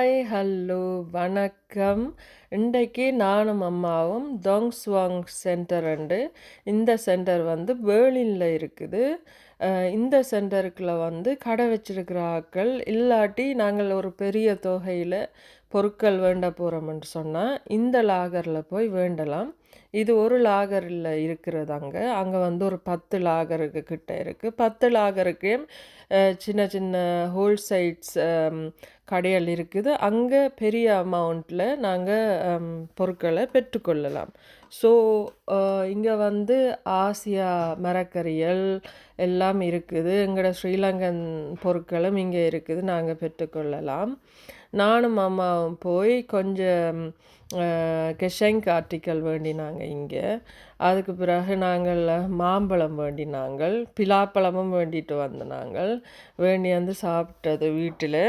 Hi, hello, வணக்கம். இன்றைக்கு நானும் அம்மாவும் டோங்ஸ்வாங் சென்டர் உண்டு. இந்த சென்டர் வந்து பேர்லினில் இருக்குது. இந்த சென்டருக்குள்ள வந்து கடை வச்சிருக்கிற ஆட்கள் இல்லாட்டி நாங்கள் ஒரு பெரிய தொகையில் பொருட்கள் வேண்ட போகிறோம்னு சொன்னால் இந்த லாகரில் போய் வேண்டலாம். இது ஒரு லாகரில் இருக்கிறது. அங்கே வந்து ஒரு 10 லாகருக்கு கிட்ட இருக்குது. 10 லாகருக்கு சின்ன சின்ன ஹோல்சைட்ஸ் கடைகள் இருக்குது. அங்கே பெரிய அமௌண்ட்டில் நாங்கள் பொருட்களை பெற்றுக்கொள்ளலாம். ஸோ இங்கே வந்து ஆசியா மரக்கறிகள் எல்லாம் இருக்குது. எங்களோட ஸ்ரீலங்கன் பொருட்களும் இங்கே இருக்குது. நாங்கள் பெற்றுக்கொள்ளலாம். நானும் அம்மாவும் போய் கொஞ்சம் கெஷங்க் ஆர்டிக்கல் வேண்டினாங்க இங்கே. அதுக்கு பிறகு நாங்கள் மாம்பழம் வேண்டினாங்கள், பிலாப்பழமும் வேண்டிட்டு வந்து நாங்கள் வேண்டி வந்து சாப்பிட்டது வீட்டில்.